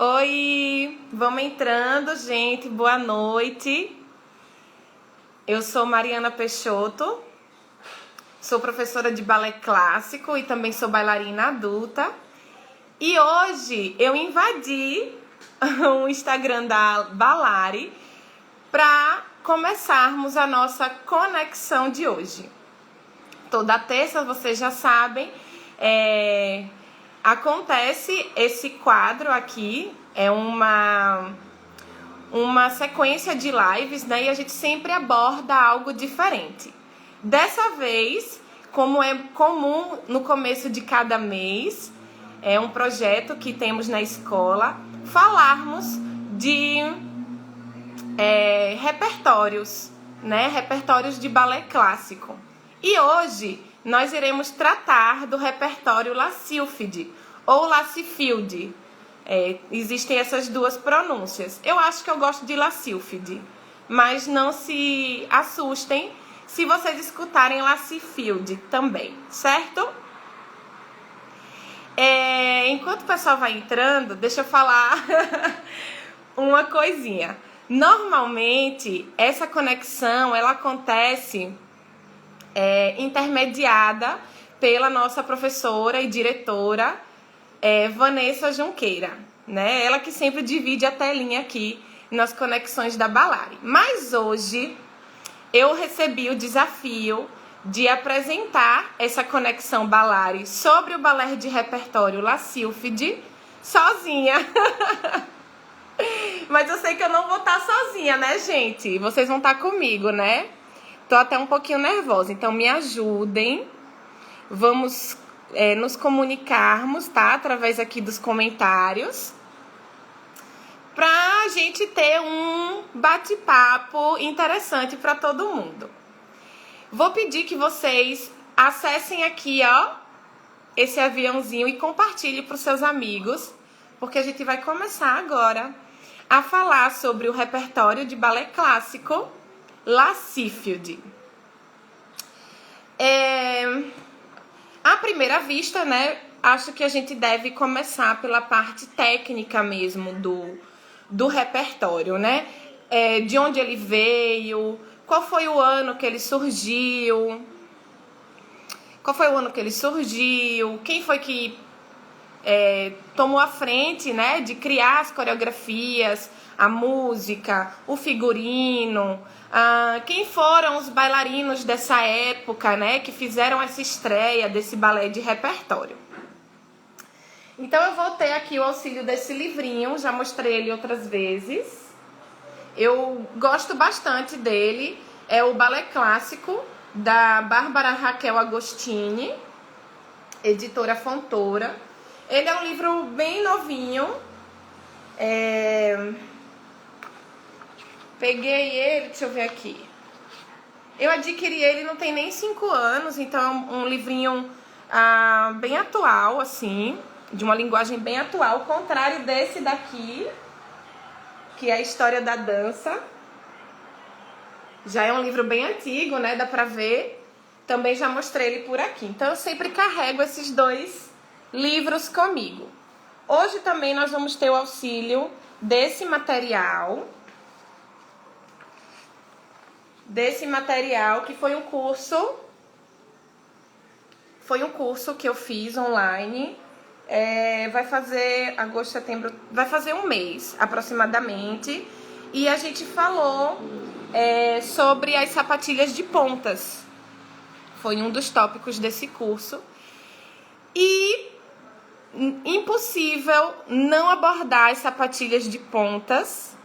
Oi, vamos entrando, gente. Boa noite. Eu sou Mariana Peixoto, sou professora de balé clássico e também sou bailarina adulta. E hoje eu invadi o Instagram da Balari para começarmos a nossa conexão de hoje. Toda terça, vocês já sabem, acontece esse quadro aqui, é uma sequência de lives, né? E a gente sempre aborda algo diferente. Dessa vez, como é comum no começo de cada mês, é um projeto que temos na escola, falarmos de repertórios, né? Repertórios de balé clássico. E hoje nós iremos tratar do repertório Lacilfide ou Lacifilde. Existem essas duas pronúncias. Eu acho que eu gosto de Lacilfide, mas não se assustem se vocês escutarem Lacifilde também, certo? Enquanto o pessoal vai entrando, deixa eu falar uma coisinha. Normalmente, essa conexão, ela acontece intermediada pela nossa professora e diretora, Vanessa Junqueira, né? Ela que sempre divide a telinha aqui nas conexões da Balari. Mas hoje eu recebi o desafio de apresentar essa conexão Balari sobre o balé de repertório Lacilfide sozinha. Mas eu sei que eu não vou estar sozinha, né, gente? Vocês vão estar comigo, né? Tô até um pouquinho nervosa, então me ajudem. Vamos nos comunicarmos, tá? Através aqui dos comentários, pra gente ter um bate-papo interessante para todo mundo. Vou pedir que vocês acessem aqui, ó, esse aviãozinho e compartilhem para os seus amigos, porque a gente vai começar agora a falar sobre o repertório de balé clássico Lacilfide. À primeira vista, né, acho que a gente deve começar pela parte técnica mesmo do repertório, né? De onde ele veio, qual foi o ano que ele surgiu, quem foi que tomou a frente, né, de criar as coreografias, a música, o figurino, quem foram os bailarinos dessa época, né, que fizeram essa estreia desse balé de repertório. Então eu vou ter aqui o auxílio desse livrinho, já mostrei ele outras vezes. Eu gosto bastante dele, é o Balé Clássico, da Bárbara Raquel Agostini, editora Fontoura. Ele é um livro bem novinho. Peguei ele, deixa eu ver aqui. Eu adquiri ele não tem nem 5 anos, então é um livrinho bem atual, assim, de uma linguagem bem atual, ao contrário desse daqui, que é a História da Dança. Já é um livro bem antigo, né? Dá pra ver. Também já mostrei ele por aqui. Então eu sempre carrego esses dois livros comigo. Hoje também nós vamos ter o auxílio desse material. Que foi um curso que eu fiz online. Vai fazer agosto, setembro, vai fazer um mês aproximadamente. E a gente falou sobre as sapatilhas de pontas. Foi um dos tópicos desse curso. E impossível não abordar as sapatilhas de pontas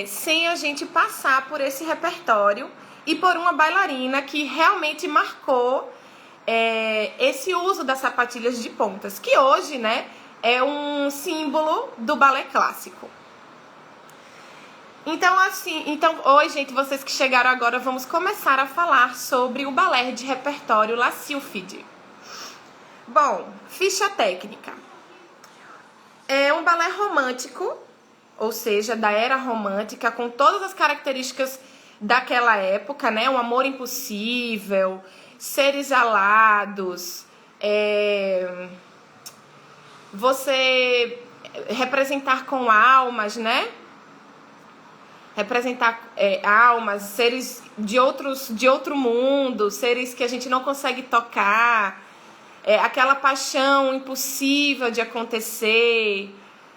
sem a gente passar por esse repertório e por uma bailarina que realmente marcou esse uso das sapatilhas de pontas, que hoje, né, é um símbolo do balé clássico. Então, hoje, gente, vocês que chegaram agora, vamos começar a falar sobre o balé de repertório Lacilfide. Bom, ficha técnica. É um balé romântico, ou seja, da era romântica, com todas as características daquela época, né? Um amor impossível, seres alados, você representar com almas, né? Representar almas, seres de outro mundo, seres que a gente não consegue tocar, aquela paixão impossível de acontecer,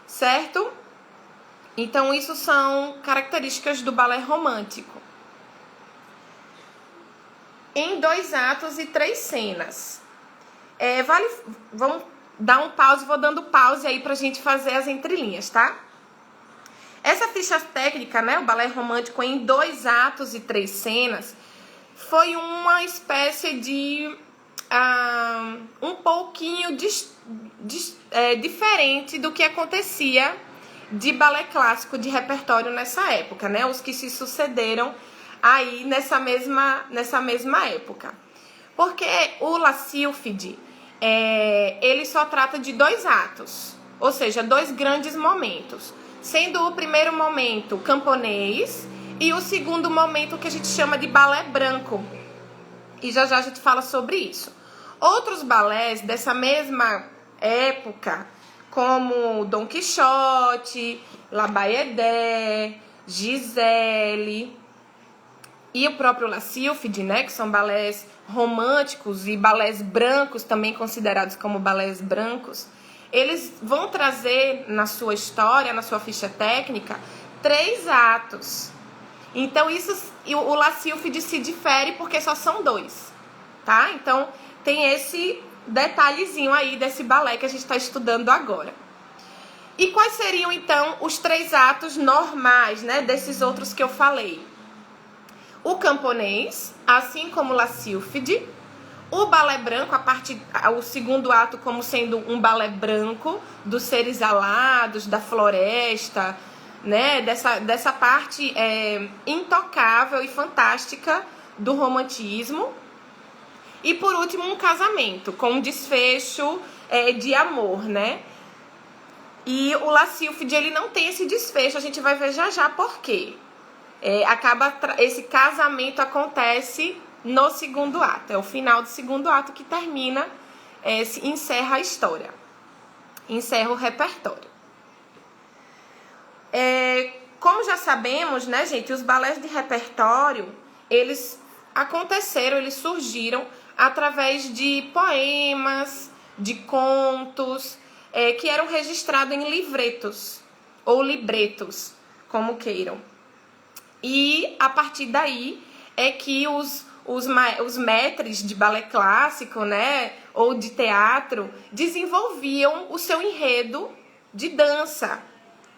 certo? Então, isso são características do balé romântico. Em 2 atos e 3 cenas. Vamos dar um pause, vou dando pause aí pra gente fazer as entrelinhas, tá? Essa ficha técnica, né, o balé romântico em 2 atos e 3 cenas, foi uma espécie de um pouquinho diferente do que acontecia de balé clássico de repertório nessa época, né? Os que se sucederam aí nessa mesma época. Porque o La Sylphide, ele só trata de 2 atos, ou seja, 2 grandes momentos, sendo o primeiro momento camponês e o segundo momento que a gente chama de balé branco. E já já a gente fala sobre isso. Outros balés dessa mesma época, como Dom Quixote, La Bayadère, Giselle e o próprio La Sylphide, né, que são balés românticos e balés brancos, também considerados como balés brancos, eles vão trazer na sua história, na sua ficha técnica, 3 atos. Então, o La Sylphide se difere porque só são 2, tá? Então, tem esse detalhezinho aí desse balé que a gente está estudando agora. E quais seriam, então, os 3 atos normais, né, desses outros que eu falei? O camponês, assim como La Sylphide, o balé branco, o segundo ato como sendo um balé branco, dos seres alados, da floresta, né, dessa parte intocável e fantástica do romantismo. E por último, um casamento, com um desfecho de amor, né? E o La Sylphide, ele não tem esse desfecho, a gente vai ver já já por quê. Esse casamento acontece no segundo ato, é o final do segundo ato que termina, encerra a história, encerra o repertório. Como já sabemos, né, gente, os balés de repertório, eles surgiram através de poemas, de contos, que eram registrados em livretos, ou libretos, como queiram. E a partir daí é que os maîtres de balé clássico, né, ou de teatro, desenvolviam o seu enredo de dança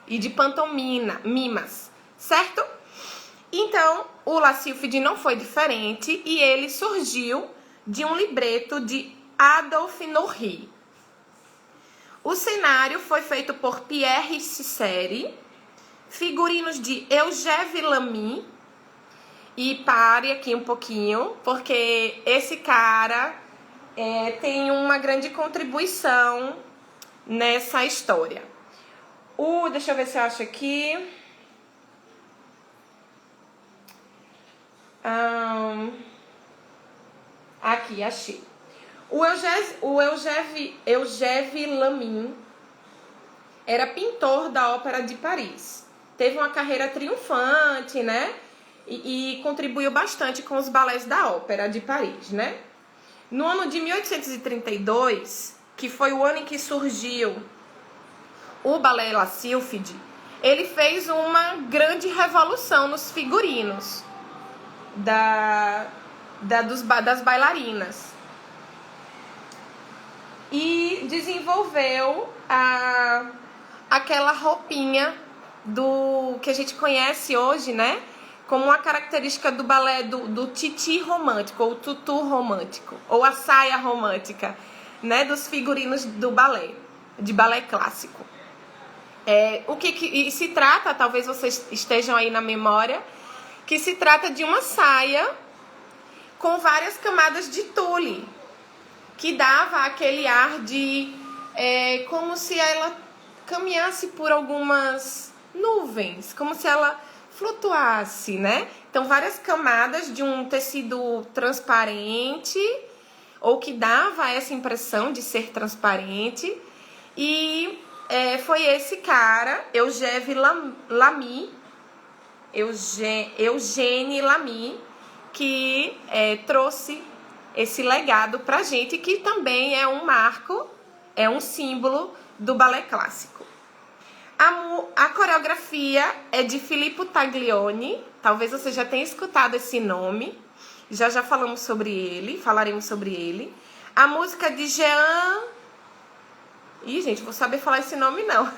e de pantomimas, certo? Então, o La Sylphide não foi diferente e ele surgiu de um libreto de Adolphe Nourrit. O cenário foi feito por Pierre Cisseri, figurinos de Eugève Lamy, e pare aqui um pouquinho, porque esse cara tem uma grande contribuição nessa história. Deixa eu ver se eu acho aqui. Aqui, achei. O Eugève Lamy era pintor da Ópera de Paris. Teve uma carreira triunfante, né? E contribuiu bastante com os balés da Ópera de Paris, né? No ano de 1832, que foi o ano em que surgiu o balé La Sylphide, ele fez uma grande revolução nos figurinos das bailarinas. E desenvolveu aquela roupinha que a gente conhece hoje, né? Como uma característica do balé do titi romântico, ou tutu romântico, ou a saia romântica, né? Dos figurinos do balé, de balé clássico. E se trata, talvez vocês estejam aí na memória, que se trata de uma saia com várias camadas de tule, que dava aquele ar de como se ela caminhasse por algumas nuvens, como se ela flutuasse, né? Então, várias camadas de um tecido transparente, ou que dava essa impressão de ser transparente, e foi esse cara, Eugène Lamy, que trouxe esse legado pra gente, que também é um marco, é um símbolo do balé clássico. A coreografia é de Filippo Taglioni, talvez você já tenha escutado esse nome, já falaremos sobre ele. A música de Jean... Ih, gente, vou saber falar esse nome não.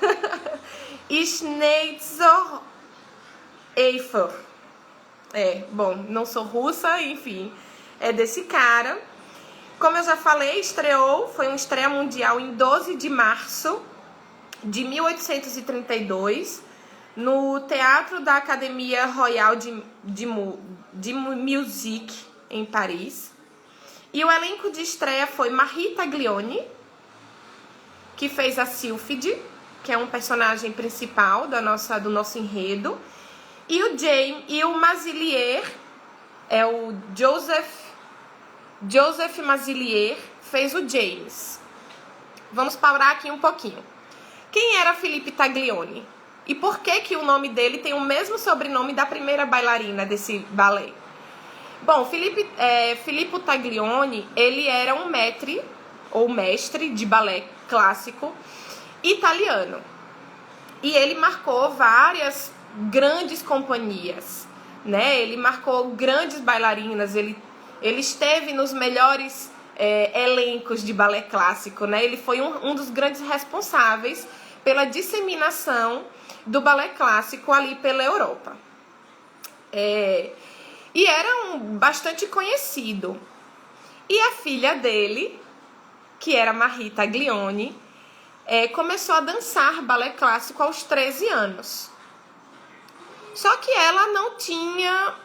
Schneider Eifer. Bom, não sou russa, enfim, é desse cara. Como eu já falei, foi uma estreia mundial em 12 de março de 1832, no Teatro da Académie Royale de Musique, em Paris. E o elenco de estreia foi Marie Taglioni, que fez a Sylphide, que é um personagem principal do nosso enredo, e o Mazilier, o Joseph Mazilier, fez o James. Vamos parar aqui um pouquinho. Quem era Filippo Taglioni? E por que o nome dele tem o mesmo sobrenome da primeira bailarina desse balé? Bom, Filippo Taglioni, ele era um mestre de balé clássico italiano. E ele marcou várias grandes companhias, né? Ele marcou grandes bailarinas, ele esteve nos melhores elencos de balé clássico, né? Ele foi um dos grandes responsáveis pela disseminação do balé clássico ali pela Europa. E era bastante conhecido. E a filha dele, que era Marie Taglioni, começou a dançar balé clássico aos 13 anos. Só que ela não tinha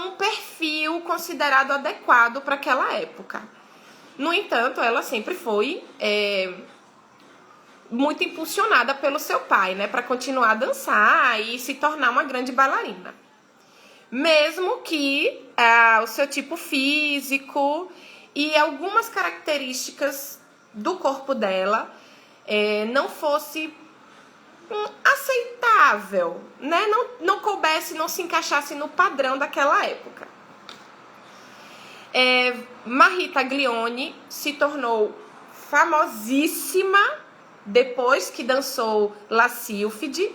um perfil considerado adequado para aquela época. No entanto, ela sempre foi muito impulsionada pelo seu pai, né, para continuar a dançar e se tornar uma grande bailarina. Mesmo que o seu tipo físico e algumas características do corpo dela não fosse aceitável, né? Não coubesse, não se encaixasse no padrão daquela época. Marie Taglioni se tornou famosíssima depois que dançou La Sylphide,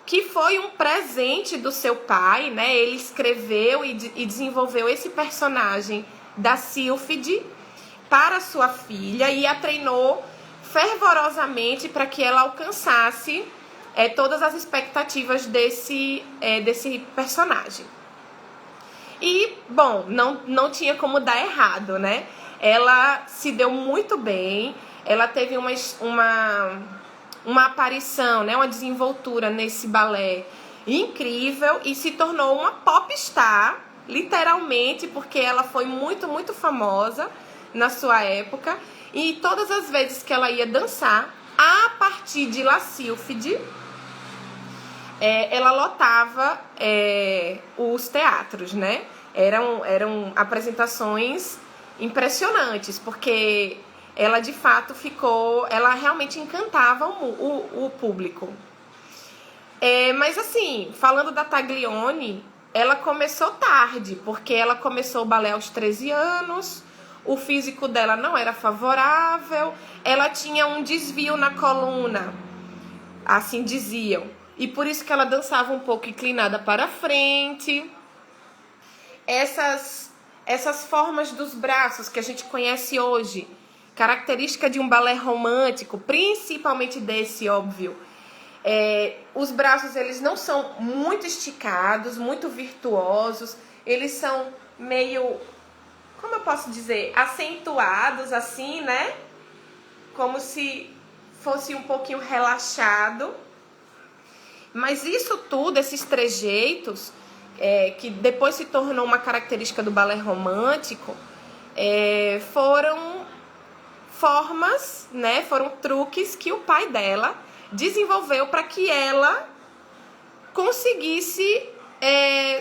que foi um presente do seu pai, né? Ele escreveu e desenvolveu esse personagem da Sylphide para sua filha e a treinou fervorosamente para que ela alcançasse todas as expectativas desse personagem. E, bom, não tinha como dar errado, né? Ela se deu muito bem, ela teve uma aparição, né? Uma desenvoltura nesse balé incrível e se tornou uma popstar, literalmente, porque ela foi muito, muito famosa na sua época. E todas as vezes que ela ia dançar, a partir de La Sylphide, ela lotava os teatros, né? Eram apresentações impressionantes, porque ela de fato ela realmente encantava o público. Mas assim, falando da Taglioni, ela começou tarde, porque ela começou o balé aos 13 anos, o físico dela não era favorável, ela tinha um desvio na coluna, assim diziam, e por isso que ela dançava um pouco inclinada para frente. Essas formas dos braços que a gente conhece hoje, característica de um balé romântico, principalmente desse, óbvio. Os braços, eles não são muito esticados, muito virtuosos, eles são meio, como eu posso dizer, acentuados assim, né? Como se fosse um pouquinho relaxado. Mas isso tudo, esses trejeitos, que depois se tornou uma característica do balé romântico, foram formas, né? Foram truques que o pai dela desenvolveu para que ela conseguisse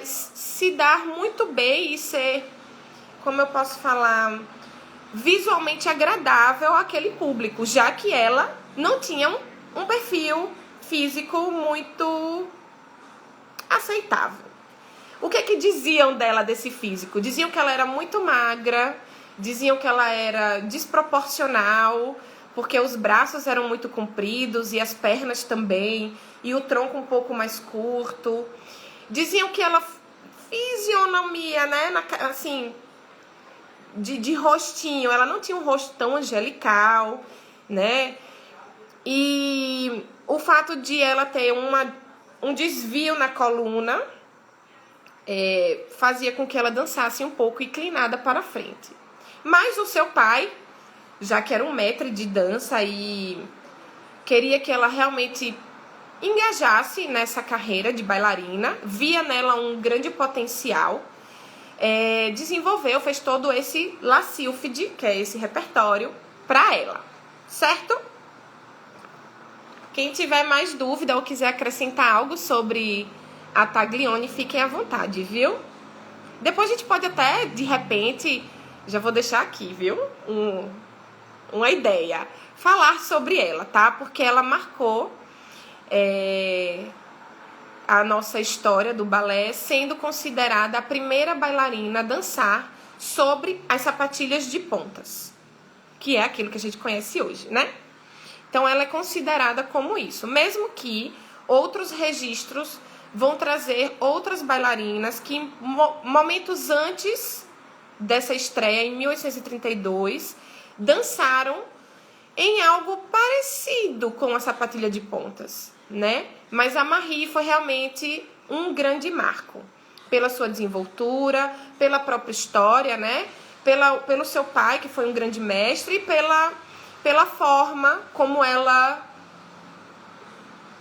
se dar muito bem e ser, como eu posso falar, visualmente agradável àquele público, já que ela não tinha um perfil físico muito aceitável. O que é que diziam dela desse físico? Diziam que ela era muito magra, diziam que ela era desproporcional, porque os braços eram muito compridos e as pernas também, e o tronco um pouco mais curto. Diziam que ela, fisionomia, né, assim, de rostinho, ela não tinha um rosto tão angelical, né? E o fato de ela ter um desvio na coluna fazia com que ela dançasse um pouco inclinada para frente. Mas o seu pai, já que era um mestre de dança e queria que ela realmente engajasse nessa carreira de bailarina, via nela um grande potencial, desenvolveu, fez todo esse La Sylphide, que é esse repertório, para ela, certo? Quem tiver mais dúvida ou quiser acrescentar algo sobre a Taglioni, fiquem à vontade, viu? Depois a gente pode até, de repente, já vou deixar aqui, viu? Uma ideia. Falar sobre ela, tá? Porque ela marcou a nossa história do balé, sendo considerada a primeira bailarina a dançar sobre as sapatilhas de pontas, que é aquilo que a gente conhece hoje, né? Então ela é considerada como isso, mesmo que outros registros vão trazer outras bailarinas que momentos antes dessa estreia, em 1832, dançaram em algo parecido com a sapatilha de pontas, né? Mas a Marie foi realmente um grande marco, pela sua desenvoltura, pela própria história, né? Pelo seu pai, que foi um grande mestre, e pela forma como ela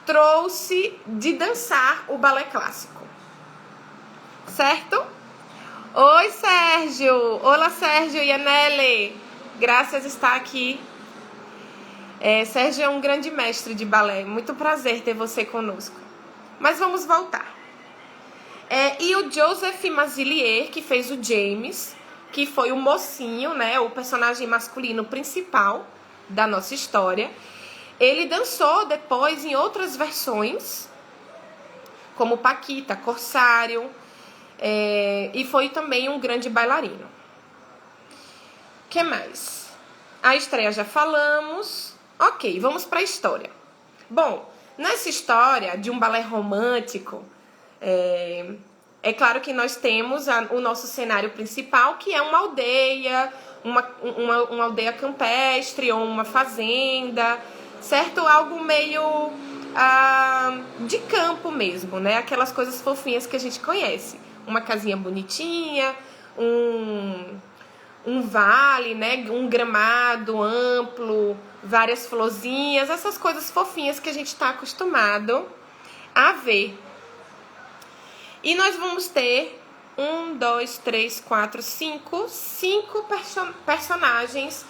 trouxe de dançar o balé clássico. Certo? Oi, Sérgio! Olá, Sérgio e Anele! Graças está aqui. Sérgio é um grande mestre de balé. Muito prazer ter você conosco. Mas vamos voltar. E o Joseph Mazilier, que fez o James, que foi o mocinho, né, o personagem masculino principal da nossa história, ele dançou depois em outras versões, como Paquita, Corsário, e foi também um grande bailarino. O que mais? A estreia já falamos. Ok, vamos para a história. Bom, nessa história de um balé romântico, é claro que nós temos o nosso cenário principal, que é uma aldeia, uma aldeia campestre ou uma fazenda, certo? Algo meio de campo mesmo, né? Aquelas coisas fofinhas que a gente conhece. Uma casinha bonitinha, um vale, né? Um gramado amplo, várias florzinhas, essas coisas fofinhas que a gente está acostumado a ver. E nós vamos ter 1, 2, 3, 4, 5 personagens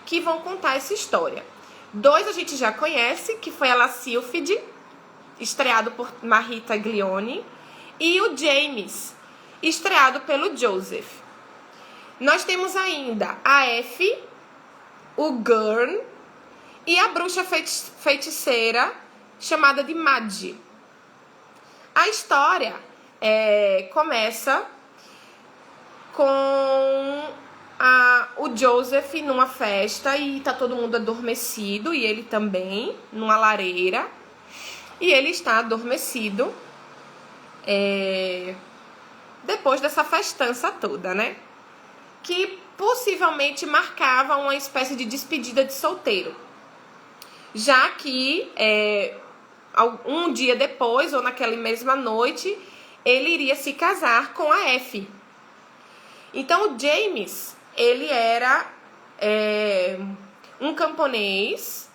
que vão contar essa história. 2 a gente já conhece, que foi a La Sylphide, estreado por Marie Taglioni, e o James, estreado pelo Joseph. Nós temos ainda a Effie, o Gurn e a bruxa feiticeira chamada de Madge. A história começa com o Joseph numa festa e tá todo mundo adormecido, e ele também, numa lareira. E ele está adormecido depois dessa festança toda, né? Que possivelmente marcava uma espécie de despedida de solteiro. Já que um dia depois, ou naquela mesma noite, ele iria se casar com a Effie. Então o James, ele era um camponês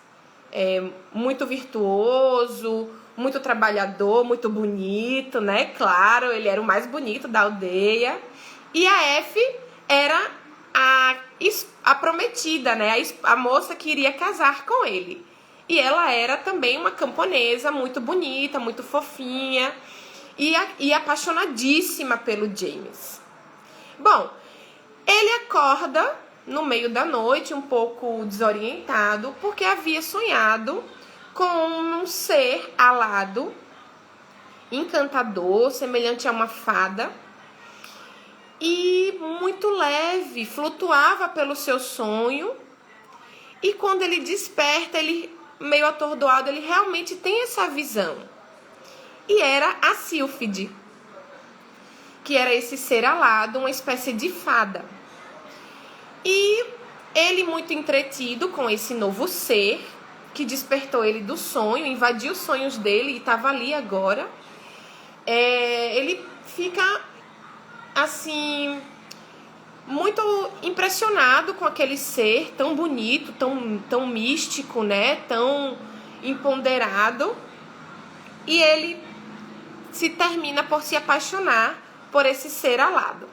muito virtuoso, muito trabalhador, muito bonito, né? Claro, ele era o mais bonito da aldeia. E a Effie era a prometida, né? A moça que iria casar com ele. E ela era também uma camponesa muito bonita, muito fofinha e apaixonadíssima pelo James. Bom, ele acorda no meio da noite, um pouco desorientado, porque havia sonhado com um ser alado, encantador, semelhante a uma fada, e muito leve, flutuava pelo seu sonho. E quando ele desperta, ele meio atordoado, ele realmente tem essa visão. E era a Sílfide, que era esse ser alado, uma espécie de fada. E ele, muito entretido com esse novo ser, que despertou ele do sonho, invadiu os sonhos dele e estava ali agora, ele fica, assim, muito impressionado com aquele ser tão bonito, tão místico, né? Tão empoderado. E ele se termina por se apaixonar por esse ser alado.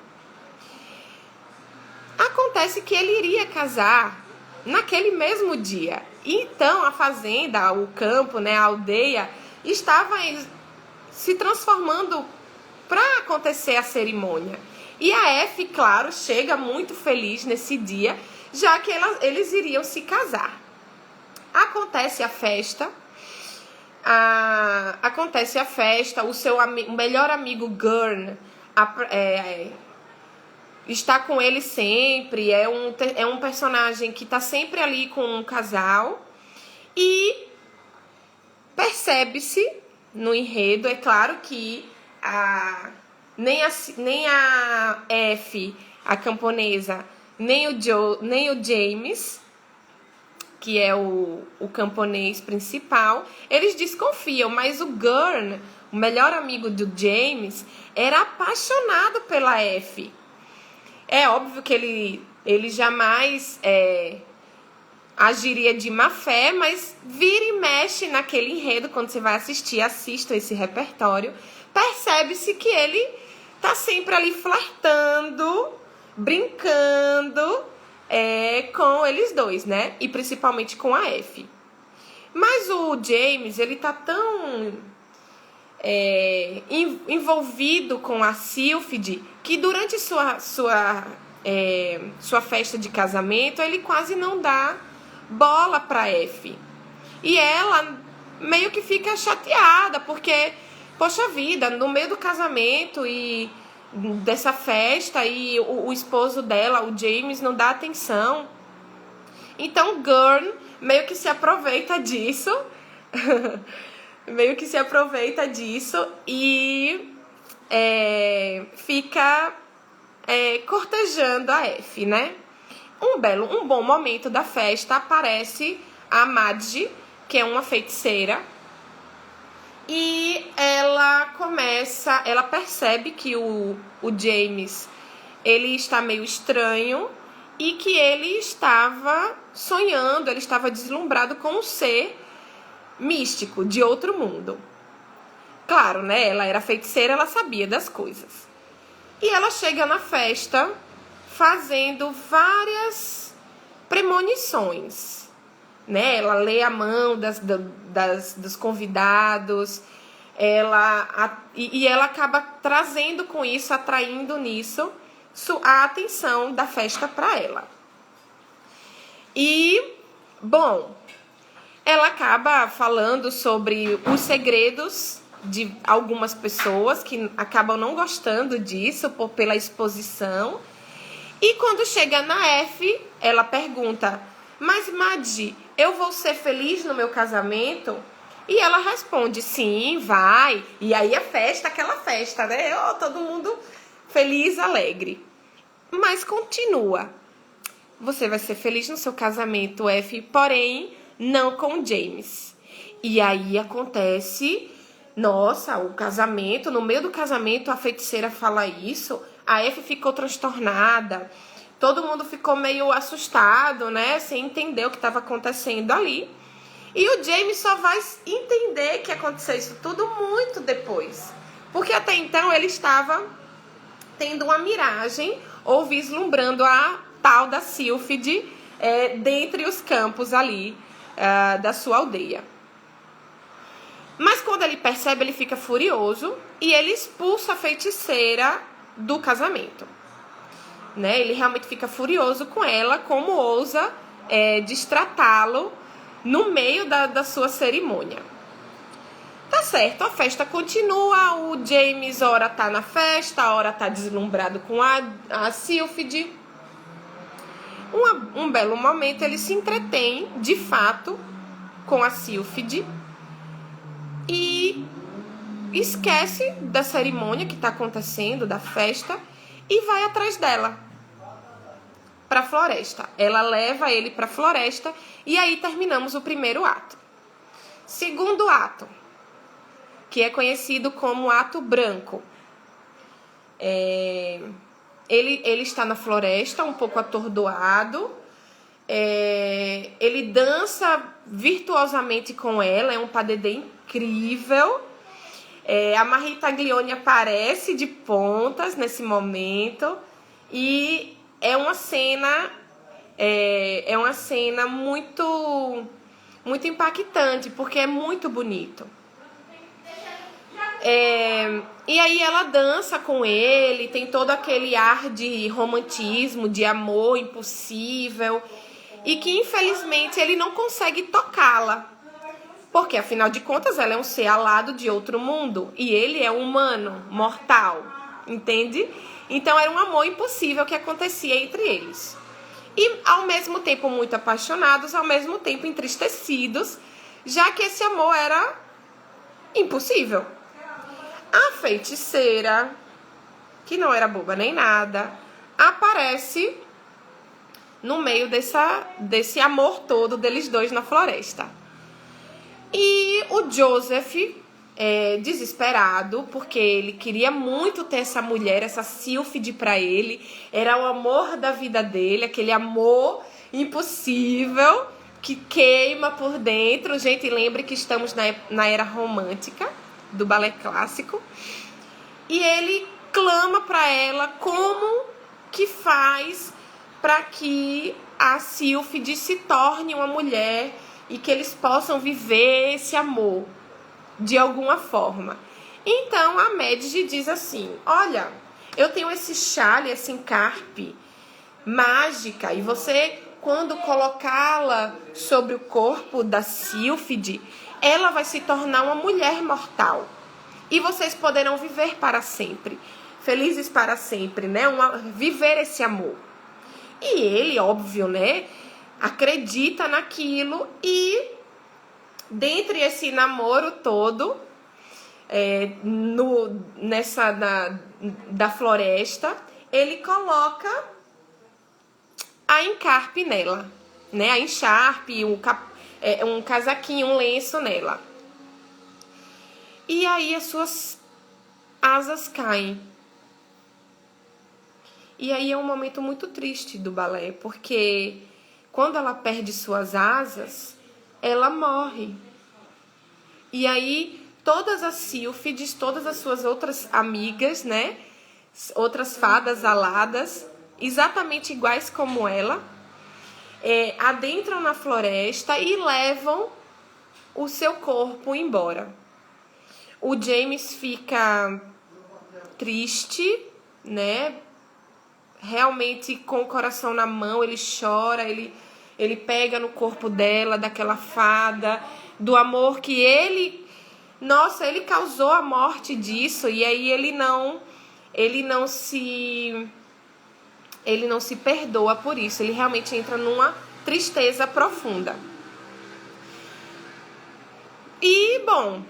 Acontece que ele iria casar naquele mesmo dia. Então a fazenda, o campo, né, a aldeia, estava se transformando para acontecer a cerimônia. E a F, claro, chega muito feliz nesse dia, já que eles iriam se casar. Acontece a festa, o seu melhor amigo Gurn está com ele sempre, é um personagem que está sempre ali com um casal, e percebe-se no enredo, é claro que nem a F, a camponesa, nem o James, que é o camponês principal, eles desconfiam, mas o Gurn, o melhor amigo do James, era apaixonado pela F. É óbvio que ele jamais agiria de má fé, mas vira e mexe naquele enredo. Quando você vai assista esse repertório, percebe-se que ele tá sempre ali flertando, brincando com eles dois, né? E principalmente com a F. Mas o James, ele tá tão envolvido com a Sílfide que durante sua festa de casamento ele quase não dá bola pra F. E ela meio que fica chateada, porque, poxa vida, no meio do casamento e dessa festa, e o esposo dela, o James, não dá atenção. Então Gurn meio que se aproveita disso e fica cortejando a F, né? Um bom momento da festa, aparece a Madge, que é uma feiticeira, e ela percebe que o James, ele está meio estranho e que ele estava sonhando, ele estava deslumbrado com um ser místico de outro mundo. Claro, né? Ela era feiticeira, ela sabia das coisas. E ela chega na festa fazendo várias premonições, né? Ela lê a mão dos convidados, e ela acaba trazendo com isso, atraindo nisso a atenção da festa para ela. E, bom, ela acaba falando sobre os segredos de algumas pessoas que acabam não gostando disso pela exposição. E quando chega na F, ela pergunta: mas Madge, eu vou ser feliz no meu casamento? E ela responde: sim, vai. E aí aquela festa, né? Todo mundo feliz, alegre. Mas continua: você vai ser feliz no seu casamento, F, porém não com o James. E aí acontece, nossa, o casamento, no meio do casamento a feiticeira fala isso, a F ficou transtornada, todo mundo ficou meio assustado, né, sem entender o que estava acontecendo ali. E o James só vai entender que aconteceu isso tudo muito depois, porque até então ele estava tendo uma miragem ou vislumbrando a tal da Sílfide dentre os campos ali da sua aldeia. Mas quando ele percebe, ele fica furioso e ele expulsa a feiticeira do casamento, né? Ele realmente fica furioso com ela, como ousa destratá-lo no meio da sua cerimônia. Tá certo, a festa continua, o James ora tá na festa, ora tá deslumbrado com a Sílfide. Um belo momento ele se entretém, de fato, com a Sílfide e esquece da cerimônia que tá acontecendo, da festa, e vai atrás dela pra floresta. Ela leva ele pra floresta e aí terminamos o primeiro ato. Segundo ato, que é conhecido como ato branco. Ele está na floresta, um pouco atordoado. Ele dança virtuosamente com ela, é um padedê incrível. A Marie Taglioni aparece de pontas nesse momento. E é uma cena muito, muito impactante, porque é muito bonito. E aí ela dança com ele, tem todo aquele ar de romantismo, de amor impossível, e que infelizmente ele não consegue tocá-la, porque afinal de contas ela é um ser alado de outro mundo, e ele é humano, mortal, entende? Então era um amor impossível que acontecia entre eles. E ao mesmo tempo muito apaixonados, ao mesmo tempo entristecidos, já que esse amor era impossível. A feiticeira, que não era boba nem nada, aparece no meio desse amor todo deles dois na floresta. E o Joseph, desesperado, porque ele queria muito ter essa mulher, essa Sílfide pra ele, era o amor da vida dele, aquele amor impossível que queima por dentro. Gente, lembre que estamos na era romântica do balé clássico, e ele clama para ela como que faz para que a Sílfide se torne uma mulher e que eles possam viver esse amor de alguma forma. Então a Médici diz assim: olha, eu tenho esse chale, esse encarpe mágica, e você, quando colocá-la sobre o corpo da Sílfide, ela vai se tornar uma mulher mortal. E vocês poderão viver para sempre. Felizes para sempre, né? Viver esse amor. E ele, óbvio, né? Acredita naquilo e, dentre esse namoro todo, da floresta, ele coloca a encarpe nela, né? A encharpe, um casaquinho, um lenço nela. E aí as suas asas caem. E aí é um momento muito triste do balé, porque quando ela perde suas asas, ela morre. E aí todas as Sílfides, todas as suas outras amigas, né? Outras fadas aladas, exatamente iguais como ela, adentram na floresta e levam o seu corpo embora. O James fica triste, né? Realmente com o coração na mão, ele chora, ele pega no corpo dela, daquela fada, do amor que ele causou a morte disso, e aí ele não se perdoa por isso, ele realmente entra numa tristeza profunda. E, bom,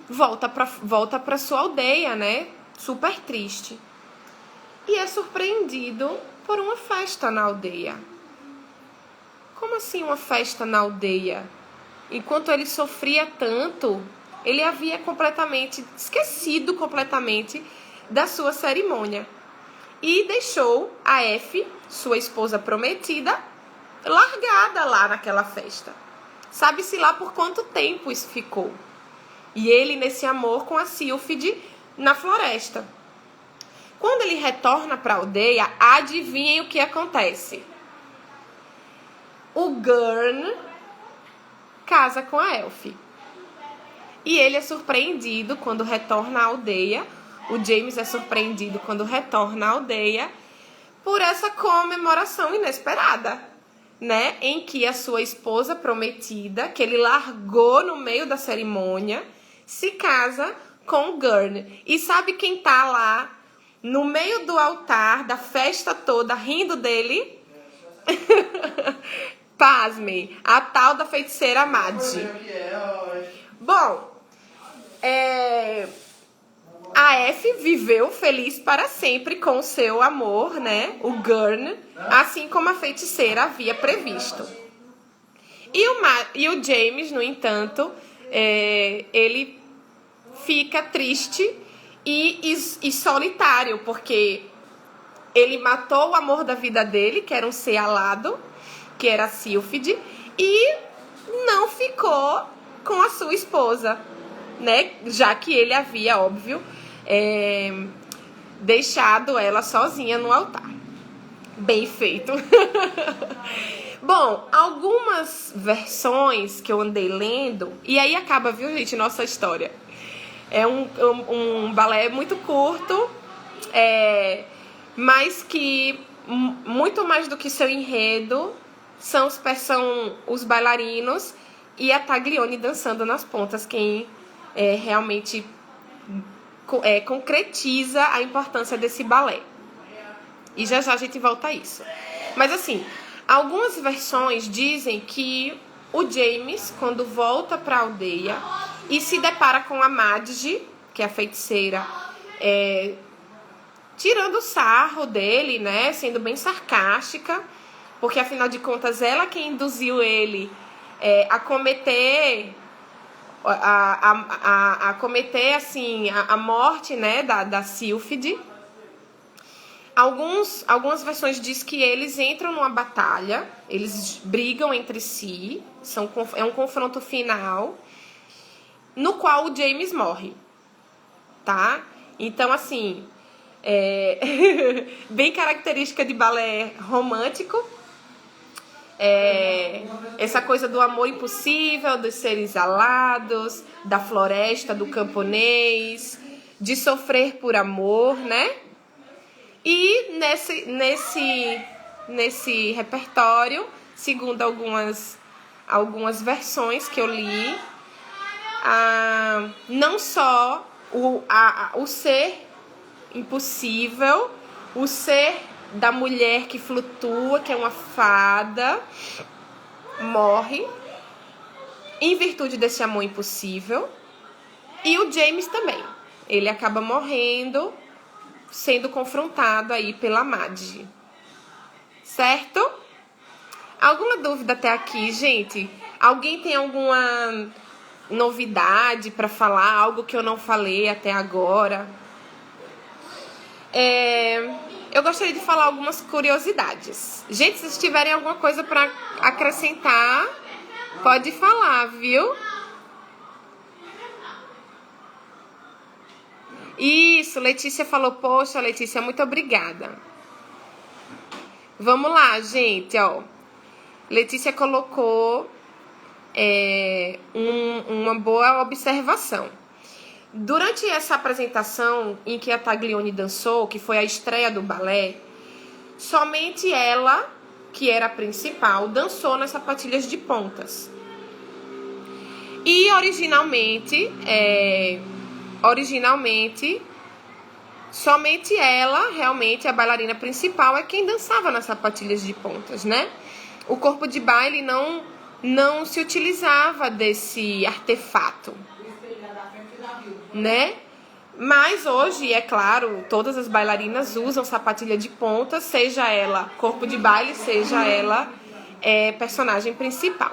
volta pra sua aldeia, né? Super triste. E é surpreendido por uma festa na aldeia. Como assim uma festa na aldeia? Enquanto ele sofria tanto, ele havia esquecido completamente da sua cerimônia. E deixou a F, sua esposa prometida, largada lá naquela festa. Sabe-se lá por quanto tempo isso ficou. E ele nesse amor com a Sílfide na floresta. Quando ele retorna para a aldeia, adivinhem o que acontece. O Gurn casa com a Elf. E ele é surpreendido quando retorna à aldeia. O James é surpreendido quando retorna à aldeia por essa comemoração inesperada. né, em que a sua esposa prometida, que ele largou no meio da cerimônia, se casa com o Gurney. E sabe quem tá lá no meio do altar, da festa toda, rindo dele? Pasmem, a tal da feiticeira Madge. Bom, a F viveu feliz para sempre com o seu amor, né, o Gurney, assim como a feiticeira havia previsto. E o James, no entanto, ele fica triste e solitário, porque ele matou o amor da vida dele, que era um ser alado, que era a Sylphide, e não ficou com a sua esposa, né? Já que ele havia, óbvio, deixado ela sozinha no altar. Bem feito. Bom, algumas versões que eu andei lendo, e aí acaba, viu, gente, nossa história. É um balé muito curto, mas que muito mais do que seu enredo são os bailarinos e a Taglioni dançando nas pontas, quem realmente concretiza a importância desse balé. E já já a gente volta a isso. Mas assim, algumas versões dizem que o James, quando volta para a aldeia e se depara com a Madge, que é a feiticeira, tirando o sarro dele, né, sendo bem sarcástica, porque afinal de contas ela quem induziu ele a cometer assim a morte, né, da Sylphide. Algumas versões diz que eles entram numa batalha, eles brigam entre si, é um confronto final, no qual o James morre, tá? Então, assim, bem característica de balé romântico, essa coisa do amor impossível, dos seres alados, da floresta, do camponês, de sofrer por amor, né? E nesse repertório, segundo algumas versões que eu li, não só o ser impossível, o ser da mulher que flutua, que é uma fada, morre em virtude desse amor impossível, e o James também. Ele acaba morrendo, sendo confrontado aí pela Madge. Certo? Alguma dúvida até aqui, gente? Alguém tem alguma novidade para falar? Algo que eu não falei até agora? Eu gostaria de falar algumas curiosidades. Gente, se vocês tiverem alguma coisa para acrescentar, pode falar, viu? Isso, Letícia falou, poxa, Letícia, muito obrigada. Vamos lá, gente, ó. Letícia colocou uma boa observação. Durante essa apresentação em que a Taglioni dançou, que foi a estreia do balé, somente ela, que era a principal, dançou nas sapatilhas de pontas. E originalmente, somente ela, realmente, a bailarina principal, é quem dançava nas sapatilhas de pontas, né? O corpo de baile não se utilizava desse artefato, né? Mas hoje, é claro, todas as bailarinas usam sapatilha de ponta, seja ela corpo de baile, seja ela personagem principal.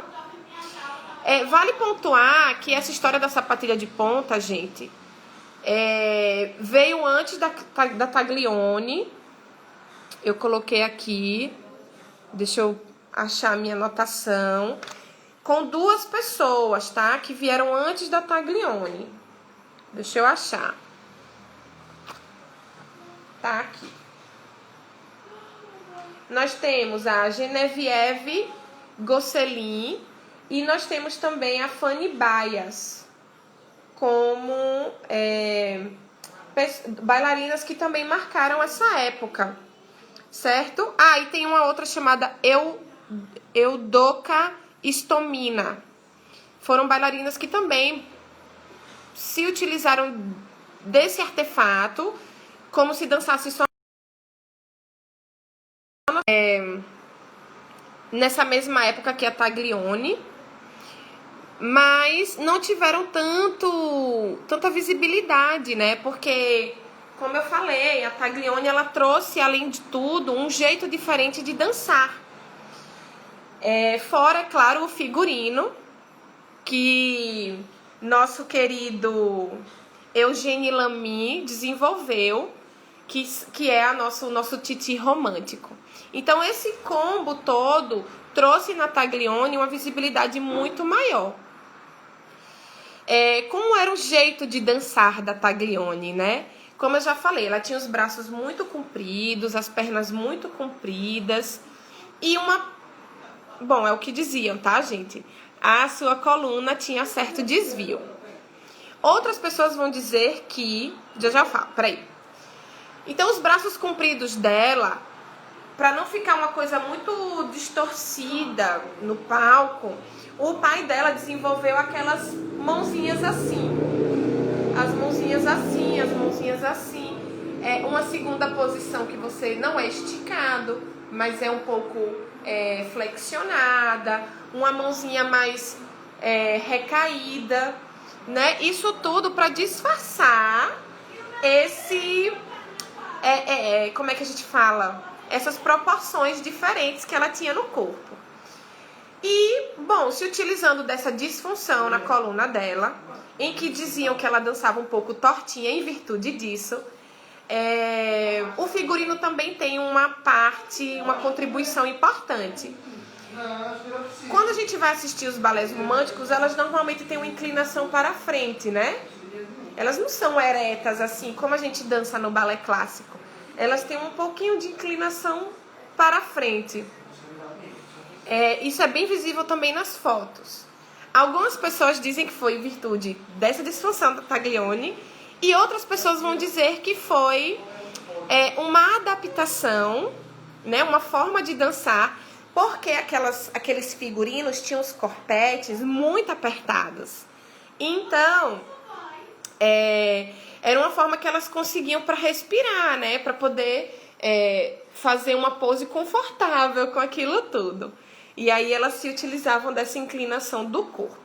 Vale pontuar que essa história da sapatilha de ponta, gente, veio antes da Taglioni. Eu coloquei aqui, deixa eu achar minha anotação, com duas pessoas, tá? Que vieram antes da Taglioni. Deixa eu achar. Tá aqui. Nós temos a Geneviève Gosselin e nós temos também a Fanny Bayas como bailarinas que também marcaram essa época, certo? E tem uma outra chamada Eudoca Stomina. Foram bailarinas que também se utilizaram desse artefato como se dançasse só nessa mesma época que a Taglioni, mas não tiveram tanta visibilidade, né? Porque, como eu falei, a Taglioni, ela trouxe, além de tudo, um jeito diferente de dançar. Fora, é claro, o figurino, que nosso querido Eugène Lamy desenvolveu, que é o nosso titi romântico. Então, esse combo todo trouxe na Taglioni uma visibilidade muito maior. Como era o jeito de dançar da Taglioni, né? Como eu já falei, ela tinha os braços muito compridos, as pernas muito compridas e bom, é o que diziam, tá, gente? A sua coluna tinha certo desvio. Outras pessoas vão dizer que... Já falo, peraí. Então, os braços compridos dela, para não ficar uma coisa muito distorcida no palco, o pai dela desenvolveu aquelas mãozinhas assim. As mãozinhas assim, as mãozinhas assim. Uma segunda posição que você não é esticado, mas é um pouco flexionada. Uma mãozinha mais recaída, né? Isso tudo para disfarçar esse... como é que a gente fala? Essas proporções diferentes que ela tinha no corpo. E, bom, se utilizando dessa disfunção na coluna dela, em que diziam que ela dançava um pouco tortinha em virtude disso, o figurino também tem uma contribuição importante. Quando a gente vai assistir os balés românticos, elas normalmente têm uma inclinação para frente, né? Elas não são eretas assim, como a gente dança no balé clássico. Elas têm um pouquinho de inclinação para frente. Isso é bem visível também nas fotos. Algumas pessoas dizem que foi em virtude dessa disfunção da Taglioni, e outras pessoas vão dizer que foi uma adaptação, né, uma forma de dançar, porque aqueles figurinos tinham os corpetes muito apertados. Então, era uma forma que elas conseguiam para respirar, né, para poder fazer uma pose confortável com aquilo tudo. E aí elas se utilizavam dessa inclinação do corpo.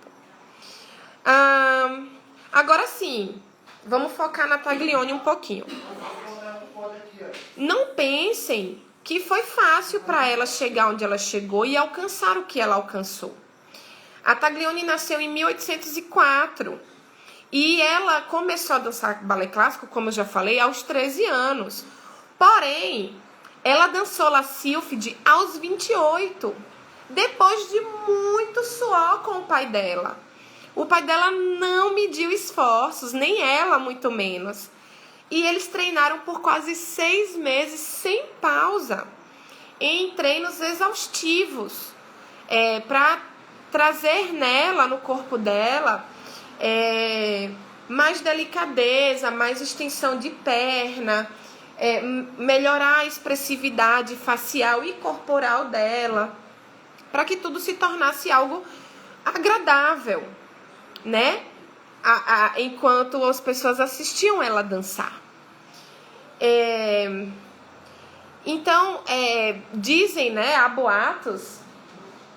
Agora sim, vamos focar na Taglioni um pouquinho. Não pensem que foi fácil para ela chegar onde ela chegou e alcançar o que ela alcançou. A Taglioni nasceu em 1804 e ela começou a dançar balé clássico, como eu já falei, aos 13 anos. Porém, ela dançou La Sylphide aos 28, depois de muito suor com o pai dela. O pai dela não mediu esforços, nem ela, muito menos. E eles treinaram por quase 6 meses sem pausa, em treinos exaustivos, para trazer nela, no corpo dela, mais delicadeza, mais extensão de perna, melhorar a expressividade facial e corporal dela, para que tudo se tornasse algo agradável, né? Enquanto as pessoas assistiam ela dançar. Então, dizem, né, há boatos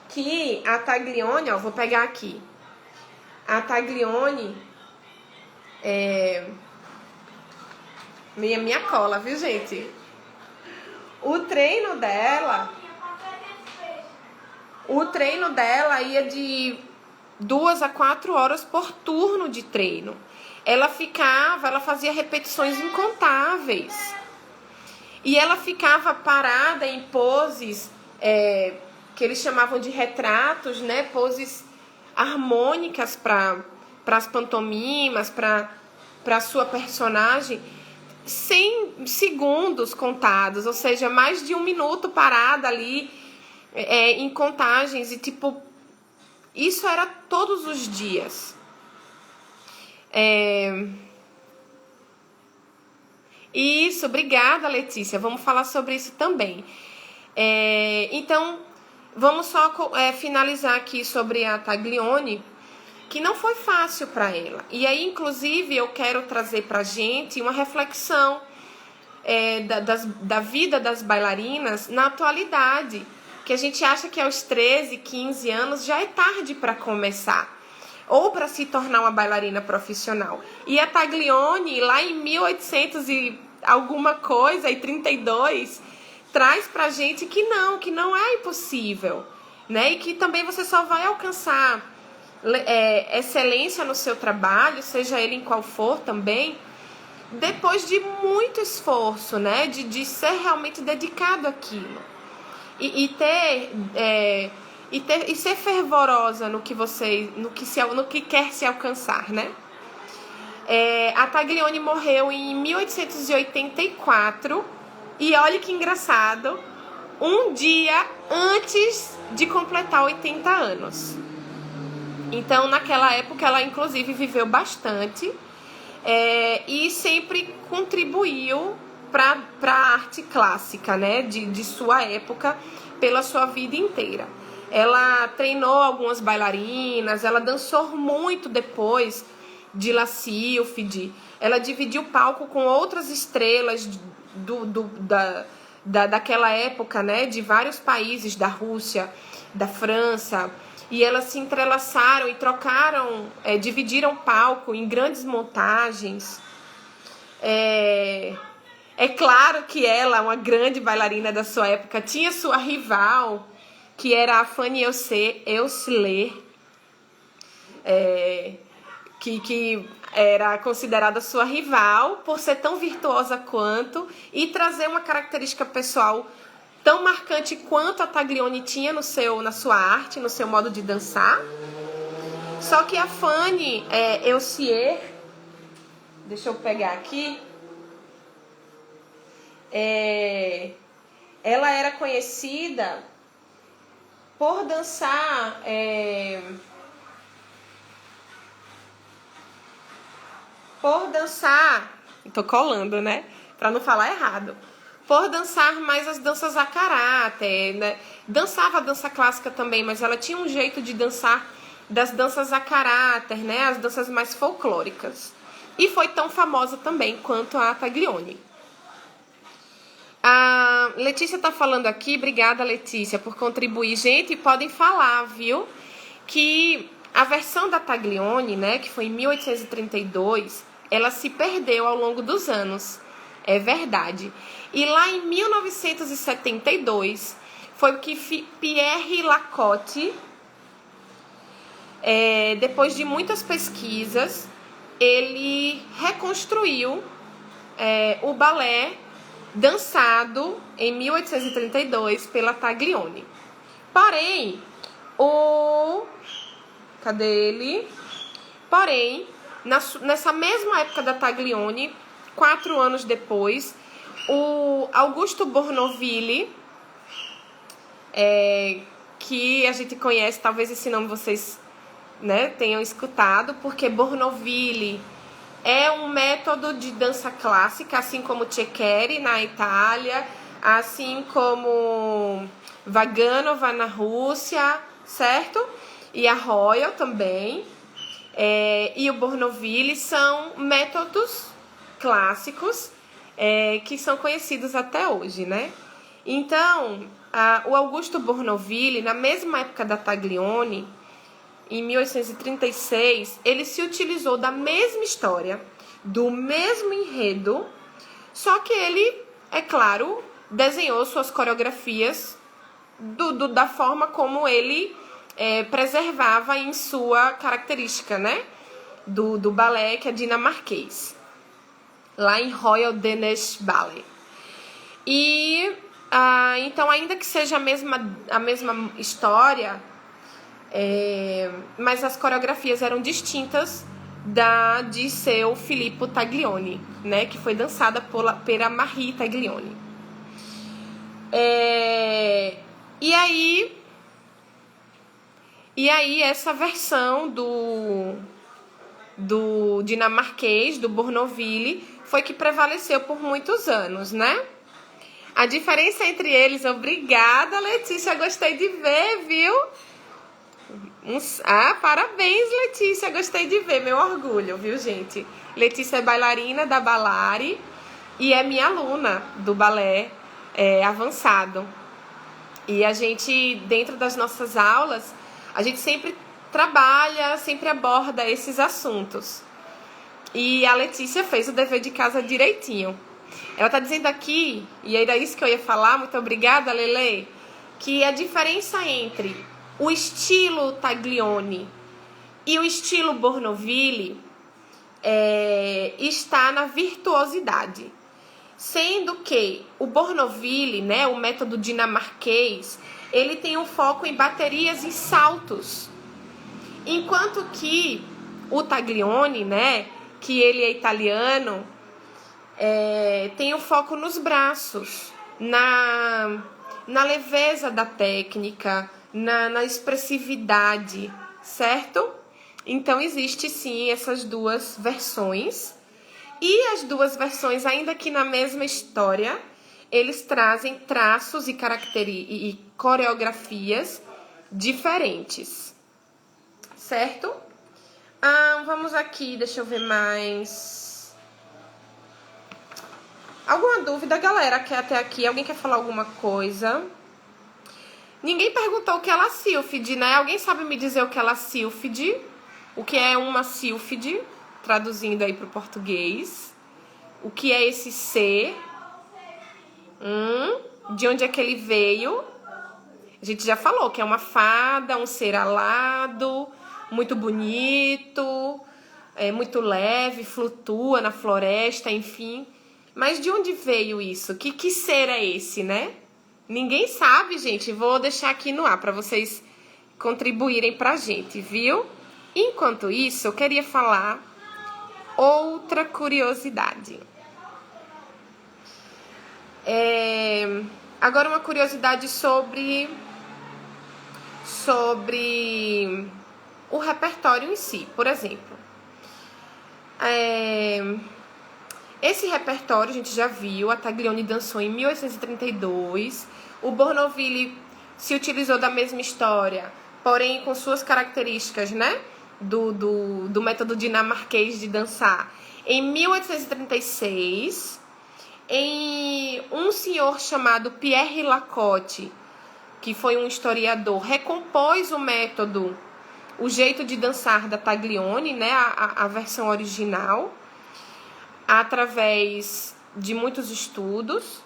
que a Taglioni, vou pegar aqui, a Taglioni minha cola, viu, gente? O treino dela ia de 2 a 4 horas por turno de treino. Ela fazia repetições incontáveis. E ela ficava parada em poses que eles chamavam de retratos, né? Poses harmônicas para as pantomimas, para a sua personagem, 100 segundos contados, ou seja, mais de 1 minuto parada ali em contagens, e tipo, isso era todos os dias. Isso, obrigada, Letícia. Vamos falar sobre isso também. Então, Vamos só finalizar aqui sobre a Taglioni, que não foi fácil para ela. E aí, inclusive, eu quero trazer pra gente uma reflexão da vida das bailarinas na atualidade, que a gente acha que aos 13, 15 anos já é tarde para começar, ou para se tornar uma bailarina profissional. E a Taglioni, lá em 1800 e alguma coisa, e 32, traz pra gente que não é impossível, né? E que também você só vai alcançar excelência no seu trabalho, seja ele em qual for também, depois de muito esforço, né? De ser realmente dedicado àquilo. E ser fervorosa no que quer se alcançar, né? A Taglioni morreu em 1884 e olha que engraçado, um dia antes de completar 80 anos. Então, naquela época, ela inclusive viveu bastante e sempre contribuiu para a arte clássica, né, de sua época, pela sua vida inteira. Ela treinou algumas bailarinas, ela dançou muito depois de La Sylphide. Ela dividiu palco com outras estrelas daquela época, né, de vários países, da Rússia, da França, e elas se entrelaçaram e trocaram, dividiram palco em grandes montagens. É claro que ela, uma grande bailarina da sua época, tinha sua rival, que era a Fanny Eucler, que era considerada sua rival por ser tão virtuosa quanto e trazer uma característica pessoal tão marcante quanto a Taglioni tinha na sua arte, no seu modo de dançar. Só que a Fanny Eucler, deixa eu pegar aqui, ela era conhecida por dançar tô colando, né, pra não falar errado, por dançar mais as danças a caráter, né? Dançava a dança clássica também, mas ela tinha um jeito de dançar das danças a caráter, né, as danças mais folclóricas, e foi tão famosa também quanto a Taglioni. A Letícia tá falando aqui, obrigada, Letícia, por contribuir. Gente, podem falar, viu? Que a versão da Taglioni, né, que foi em 1832, ela se perdeu ao longo dos anos. É verdade. E lá em 1972, foi que Pierre Lacotte, depois de muitas pesquisas, ele reconstruiu o balé dançado em 1832 pela Taglioni. Porém, cadê ele? Porém, nessa mesma época da Taglioni, 4 anos depois, o Augusto Bournonville, que a gente conhece, talvez esse nome vocês, né, tenham escutado, porque Bournonville é um método de dança clássica, assim como Ceccheri na Itália, assim como Vaganova na Rússia, certo? E a Royal também. E o Bournonville são métodos clássicos que são conhecidos até hoje, né? Então, o Augusto Bournonville, na mesma época da Taglioni, em 1836, ele se utilizou da mesma história, do mesmo enredo, só que ele, é claro, desenhou suas coreografias da forma como ele preservava em sua característica, né? Do balé, que é dinamarquês, lá em Royal Danish Ballet. E então, ainda que seja a mesma história, mas as coreografias eram distintas de seu Filippo Taglioni, né, que foi dançada pela Marie Taglioni. E aí essa versão do dinamarquês, do Bournonville, foi que prevaleceu por muitos anos, né? A diferença entre eles, obrigada, Letícia, gostei de ver, viu? Parabéns, Letícia, gostei de ver, meu orgulho, viu, gente? Letícia é bailarina da Balari e é minha aluna do balé avançado. E a gente, dentro das nossas aulas, a gente sempre trabalha, sempre aborda esses assuntos. E a Letícia fez o dever de casa direitinho. Ela tá dizendo aqui, e era isso que eu ia falar, muito obrigada, Lele, que a diferença entre o estilo Taglioni e o estilo Bournonville está na virtuosidade. Sendo que o Bournonville, né, o método dinamarquês, ele tem um foco em baterias e saltos. Enquanto que o Taglioni, né, que ele é italiano, tem um foco nos braços, na leveza da técnica, na expressividade, certo? Então, existe sim essas duas versões. E as duas versões, ainda que na mesma história, eles trazem traços e coreografias diferentes, certo? Vamos aqui, deixa eu ver mais. Alguma dúvida, galera, que até aqui? Alguém quer falar alguma coisa? Ninguém perguntou o que é la sílfide, né? Alguém sabe me dizer o que é la sílfide? O que é uma sílfide? Traduzindo aí para o português. O que é esse ser? De onde é que ele veio? A gente já falou que é uma fada, um ser alado, muito bonito, muito leve, flutua na floresta, enfim. Mas de onde veio isso? Que ser é esse, né? Ninguém sabe, gente. Vou deixar aqui no ar para vocês contribuírem pra gente, viu? Enquanto isso, eu queria falar outra curiosidade. Agora uma curiosidade sobre o repertório em si. Por exemplo, esse repertório a gente já viu, a Taglioni dançou em 1832, o Bournonville se utilizou da mesma história, porém com suas características, né, do método dinamarquês de dançar, em 1836, em um senhor chamado Pierre Lacotte, que foi um historiador, recompôs o método, o jeito de dançar da Taglioni, né, a versão original, através de muitos estudos.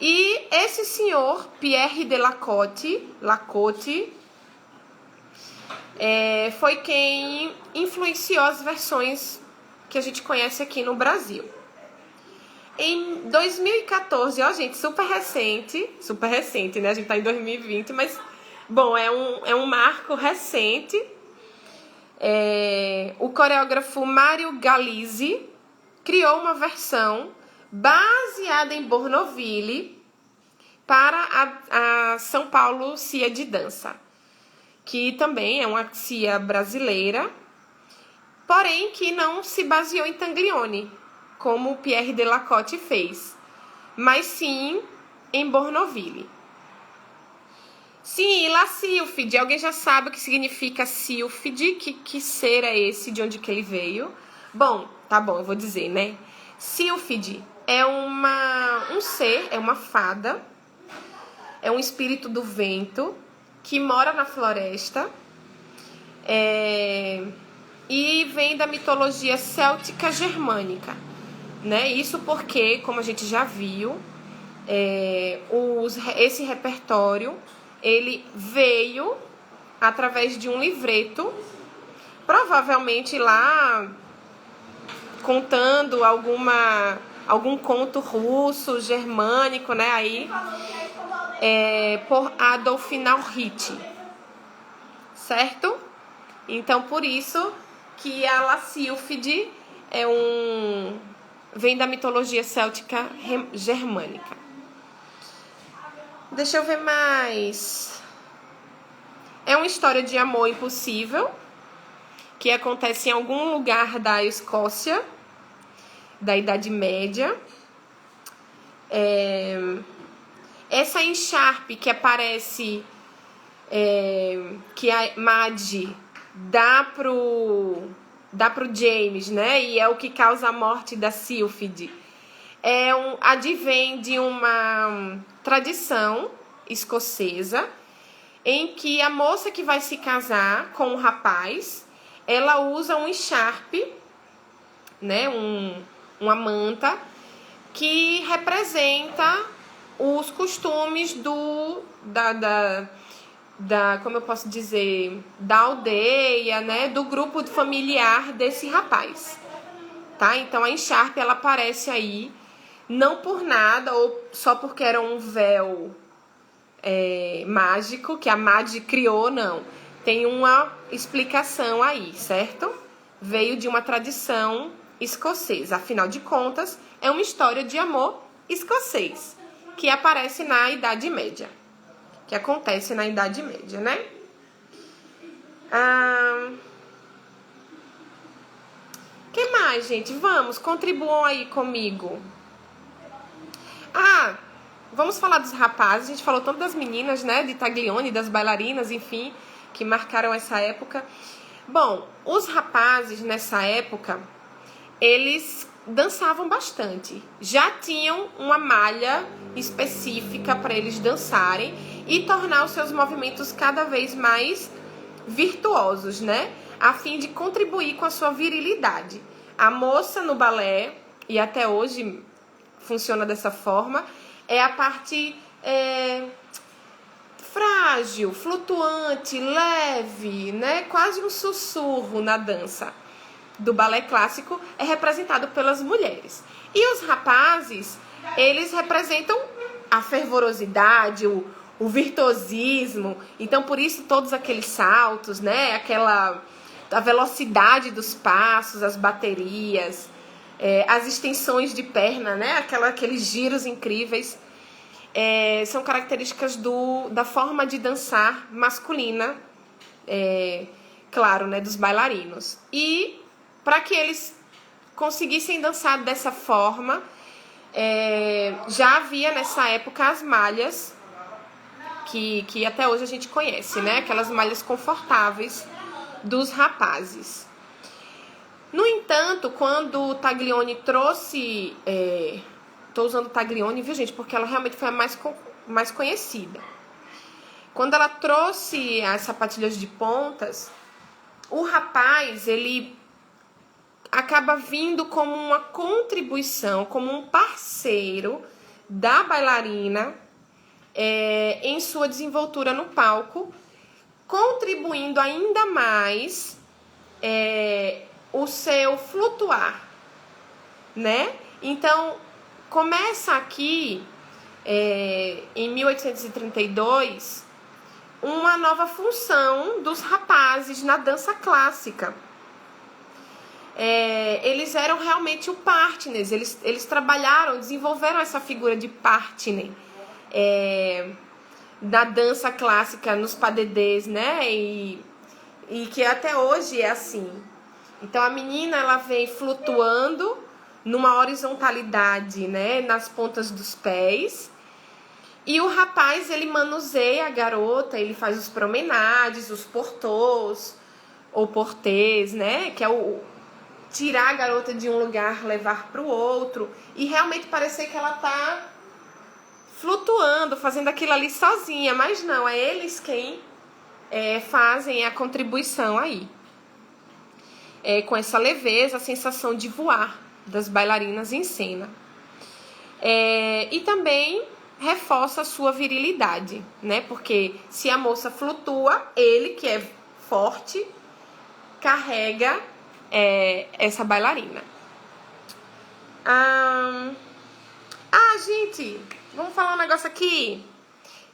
E esse senhor, Pierre de Lacotte, foi quem influenciou as versões que a gente conhece aqui no Brasil. Em 2014, ó, gente, super recente, né? A gente tá em 2020, mas, bom, é um marco recente. O coreógrafo Mário Galizzi criou uma versão baseada em Bournonville para a São Paulo Cia de Dança, que também é uma cia brasileira, porém que não se baseou em Taglioni, como o Pierre de Lacotte fez, mas sim em Bournonville. Sim, la sílfide, alguém já sabe o que significa sílfide? Que ser é esse, de onde que ele veio? Bom, tá bom, eu vou dizer, né? Sílfide é um ser, é uma fada, é um espírito do vento que mora na floresta e vem da mitologia céltica germânica, né? Isso porque, como a gente já viu, esse repertório ele veio através de um livreto, provavelmente lá contando algum conto russo, germânico, né? Aí por Adolf Naurit, certo? Então, por isso que a la sílfide vem da mitologia céltica germânica. Deixa eu ver mais. É uma história de amor impossível que acontece em algum lugar da Escócia, da Idade Média. Essa encharpe que aparece, que a Madge dá pro James, né? E é o que causa a morte da Sylphide. Advém de uma tradição escocesa em que a moça que vai se casar com o rapaz, ela usa um encharpe, né? Uma manta que representa os costumes como eu posso dizer, da aldeia, né, do grupo familiar desse rapaz, tá? Então a encharpe, ela aparece aí, não por nada, ou só porque era um véu mágico, que a Madge criou, não. Tem uma explicação aí, certo? Veio de uma tradição escocesa, afinal de contas, é uma história de amor escocês, que aparece na Idade Média. Que acontece na Idade Média, né? Que mais, gente? Vamos, contribuam aí comigo. Vamos falar dos rapazes. A gente falou tanto das meninas, né? De Taglioni, das bailarinas, enfim, que marcaram essa época. Bom, os rapazes nessa época, eles dançavam bastante. Já tinham uma malha específica para eles dançarem e tornar os seus movimentos cada vez mais virtuosos, né? A fim de contribuir com a sua virilidade. A moça no balé, e até hoje funciona dessa forma, é a parte frágil, flutuante, leve, né? Quase um sussurro na dança do balé clássico, é representado pelas mulheres. E os rapazes, eles representam a fervorosidade, o virtuosismo. Então, por isso, todos aqueles saltos, né? A velocidade dos passos, as baterias, as extensões de perna, né? Aqueles giros incríveis. São características da forma de dançar masculina, claro, né? Dos bailarinos. E para que eles conseguissem dançar dessa forma, já havia nessa época as malhas que até hoje a gente conhece, né? Aquelas malhas confortáveis dos rapazes. No entanto, quando Taglioni trouxe... Estou usando Taglioni, viu, gente? Porque ela realmente foi a mais conhecida. Quando ela trouxe as sapatilhas de pontas, o rapaz, ele acaba vindo como uma contribuição, como um parceiro da bailarina em sua desenvoltura no palco, contribuindo ainda mais o seu flutuar, né? Então, começa aqui, em 1832, uma nova função dos rapazes na dança clássica. Eles eram realmente o partners, eles trabalharam, desenvolveram essa figura de partner da dança clássica nos padedês, né? E que até hoje é assim. Então a menina, ela vem flutuando numa horizontalidade, né? Nas pontas dos pés. E o rapaz, ele manuseia a garota, ele faz os promenades, os portôs, ou portês, né? Que é tirar a garota de um lugar, levar para o outro. E realmente parecer que ela tá flutuando, fazendo aquilo ali sozinha. Mas não, é eles quem fazem a contribuição aí. Com essa leveza, a sensação de voar das bailarinas em cena. E também reforça a sua virilidade, né? Porque se a moça flutua, ele, que é forte, carrega essa bailarina. Gente, vamos falar um negócio aqui.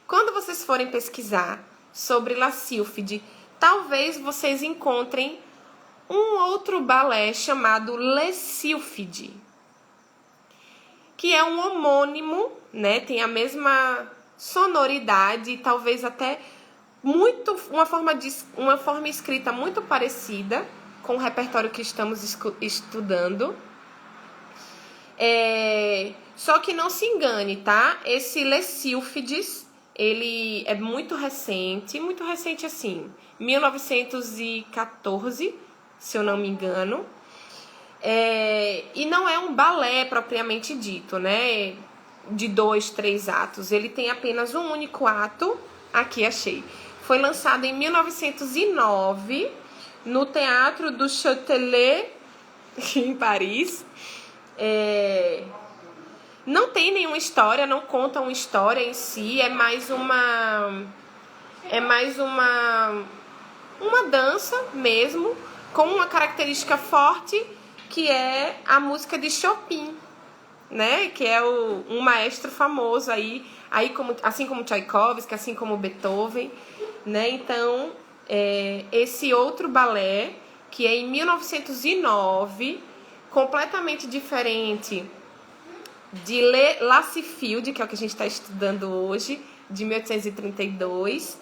Quando vocês forem pesquisar sobre La Sylphide, talvez vocês encontrem um outro balé chamado Les Sylphide, que é um homônimo, né? Tem a mesma sonoridade, talvez até uma forma escrita muito parecida com o repertório que estamos estudando. Só que não se engane, tá? Esse Les Sylphides, ele é muito recente assim, 1914, se eu não me engano. E não é um balé propriamente dito, né? De 2, 3 atos. Ele tem apenas um único ato. Aqui, achei. Foi lançado em 1909 no Teatro do Châtelet, em Paris. Não tem nenhuma história, não conta uma história em si, é mais uma dança mesmo, com uma característica forte, que é a música de Chopin, né? Que é um maestro famoso aí assim como Tchaikovsky, assim como Beethoven, né? Então, esse outro balé, que é em 1909, completamente diferente de Lassfield, que é o que a gente está estudando hoje, de 1832.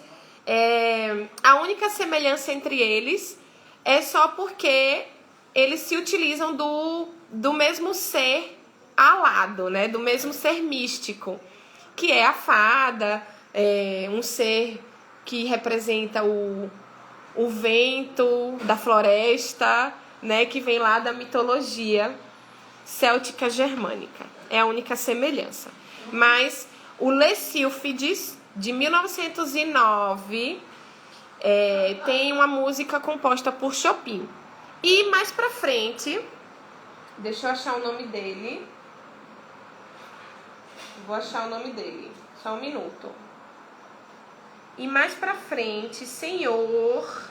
A única semelhança entre eles é só porque eles se utilizam do mesmo ser alado, né? Do mesmo ser místico, que é a fada, um ser que representa o vento da floresta, né? Que vem lá da mitologia céltica germânica. É a única semelhança. Mas o Les Sylphides, de 1909, tem uma música composta por Chopin. E mais pra frente, deixa eu achar o nome dele. Vou achar o nome dele, só um minuto. E mais pra frente, senhor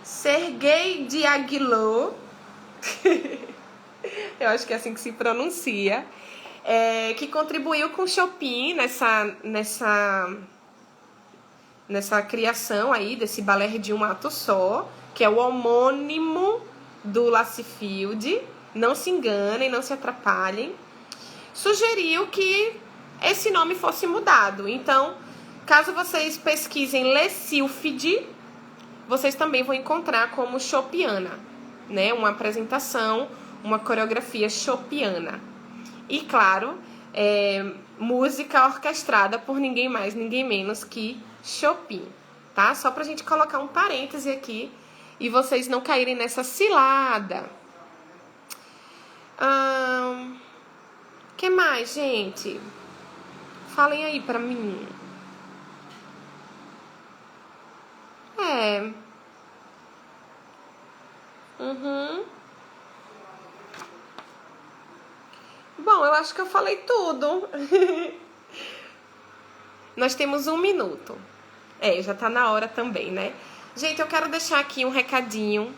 Sergueï Diaghilev, eu acho que é assim que se pronuncia, que contribuiu com Chopin nessa criação aí desse balé de um ato só, que é o homônimo do Lassfield. Não se enganem, não se atrapalhem. Sugeriu que esse nome fosse mudado. Então, caso vocês pesquisem Les Sylphides, vocês também vão encontrar como chopiana, né? Uma apresentação, uma coreografia chopiana. E, claro, música orquestrada por ninguém mais, ninguém menos que Chopin, tá? Só pra gente colocar um parêntese aqui e vocês não caírem nessa cilada. Que mais, gente? Falem aí pra mim. Bom, eu acho que eu falei tudo. Nós temos 1 minuto. Já tá na hora também, né? Gente, eu quero deixar aqui um recadinho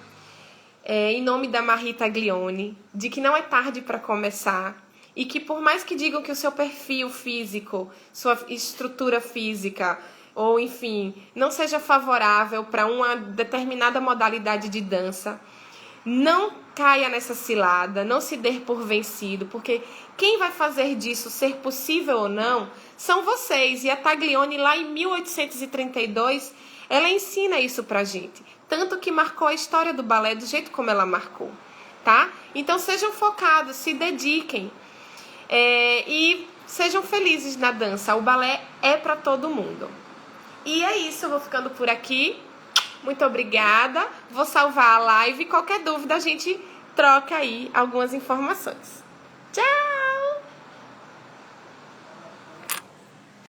em nome da Marie Taglioni, de que não é tarde para começar e que, por mais que digam que o seu perfil físico, sua estrutura física, ou enfim, não seja favorável para uma determinada modalidade de dança, não caia nessa cilada, não se dê por vencido, porque quem vai fazer disso ser possível ou não são vocês. E a Taglioni, lá em 1832, ela ensina isso pra gente. Tanto que marcou a história do balé do jeito como ela marcou, tá? Então sejam focados, se dediquem e sejam felizes na dança. O balé é pra todo mundo. E é isso, eu vou ficando por aqui. Muito obrigada. Vou salvar a live. Qualquer dúvida, a gente troca aí algumas informações.